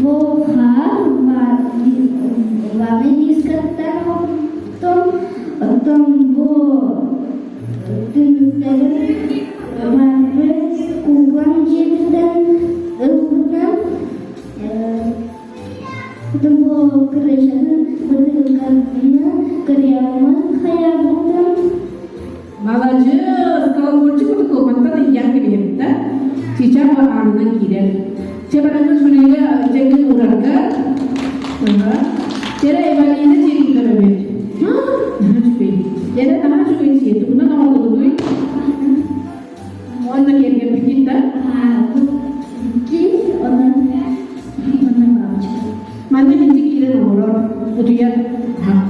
Вовгар, варені з потом куклам жителен, потом крижан, карьяма, хаябутан. Молодец, колокольчик вот такой, вот это я говорю, да? Сейчас мы арна кире. Сейчас мы шурия, дженгел урарка, ага. Теперь эвалина чеки кरेंगे, हाँ? चुपे, ये ना कहाँ चुपे चाहिए, तुम ना कहाँ हो तो और ना क्या बिकिता? हाँ, कि और ना बाबू माने हिंदी किरे ना बोलो, वो तो यार, हाँ,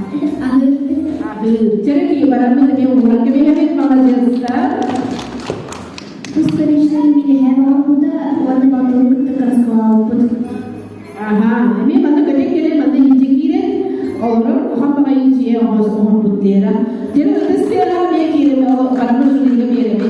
चले कि बराबर में ये बोला कि मैं एक माला जैसा उस करिश्मे में है और खुदा वाले बातों को तो कर सकता हाँ मैं मतलब कभी किरे मतलब हिंदी किरे और हम भाई ये और हम बुद्धिरा जब दस तेरा मैं किरे में और बराबर सुनेंगे मेरे में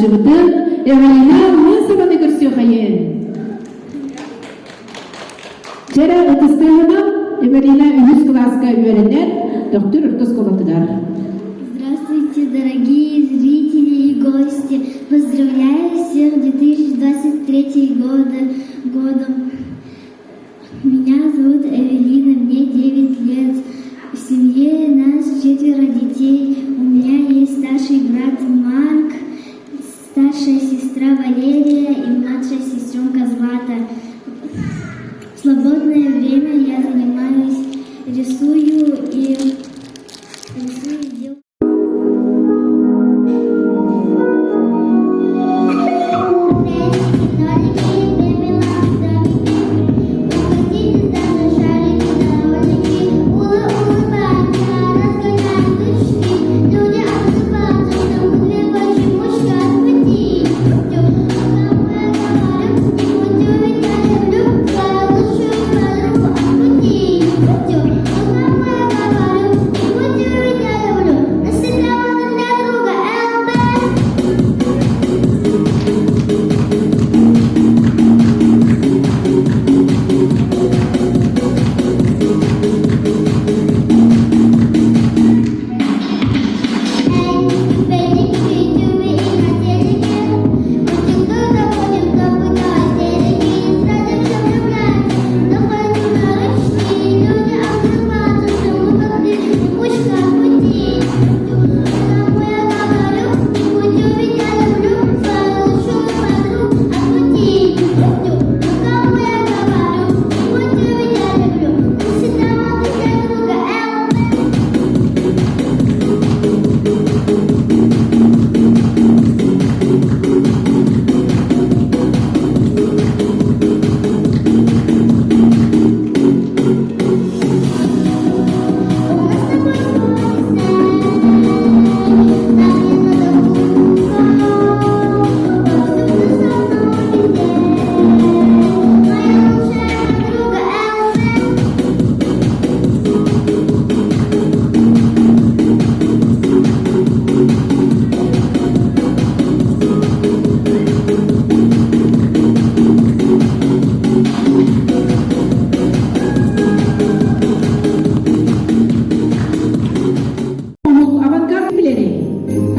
Жыбытын Эвелина Мысованы көрсө хайын. Жара ытыстыгына Эвелина 100 класска үйренер, доктор Уртосколотыгар. Здравствуйте, дорогие зрители и гости! Поздравляю всех 2023 годом. Меня зовут Эвелина, мне 9 лет. В семье нас 4 детей. У меня есть старший брат Марк, старшая сестра Валерия и младшая сестренка Злата. В свободное время я занимаюсь, рисую и делаю.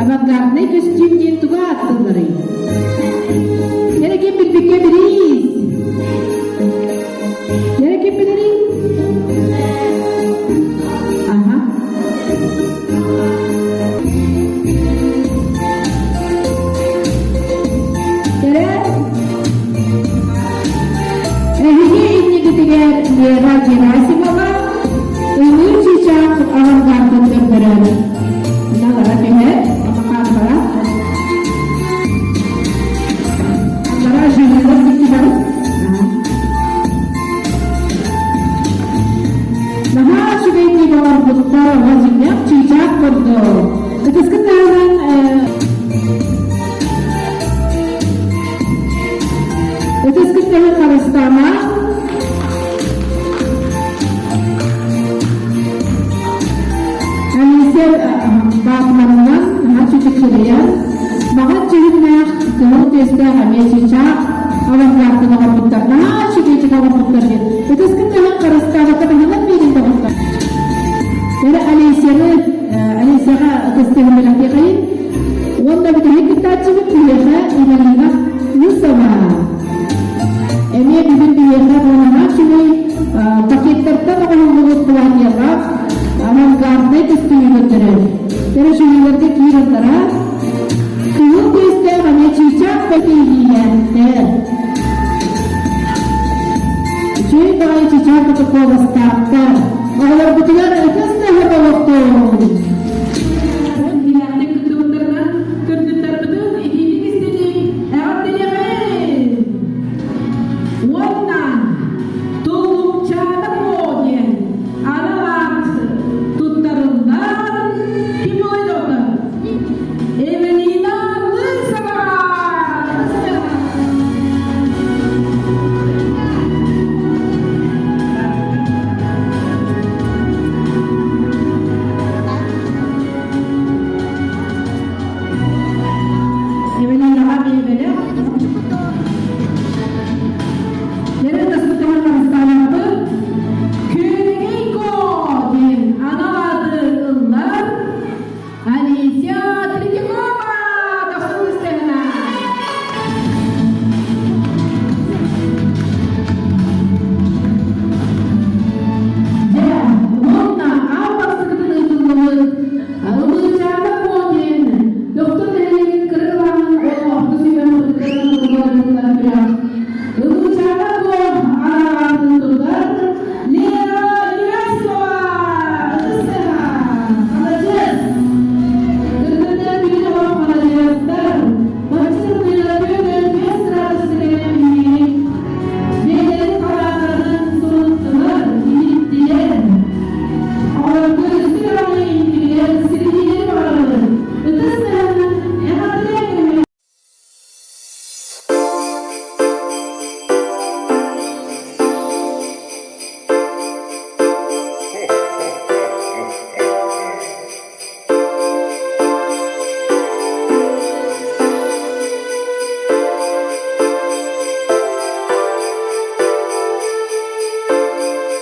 Avantgardne kostüm diye tuğa attıları. Nereye bilbike biriz? Nereye biliriz? Aha. Nereye? Ehliye inni gidiger Yeva Gerasimova ünlü çiçek avantgardın döndürür. Nagara kemer. Doktor wajibnya cicak berdo. Atas kendaraan kalastama. Alisir batmanman cicak kurian. Maka cicaknya kalau testa kami cicak orang yang tengah berputar. Nah cicak berputar dia. Atas kendaraan kalastama kedengaran pilih berputar. Jadi Alicia تستهم الحقيقين وأنا بتهيك التعجب بيها إلى لنا يسمى أمي ببن بيها وانا ماشي بكيت ترتبط على موضوع قوات الراب أنا مقارنة تستوي بالتراب ترى شو يلقى كير التراب كيوم بيستوي أنا تشيشاك بتيجيها شيء باي تشيشاك بتقوى بستاكتر وهو بتقول تستهم الوقت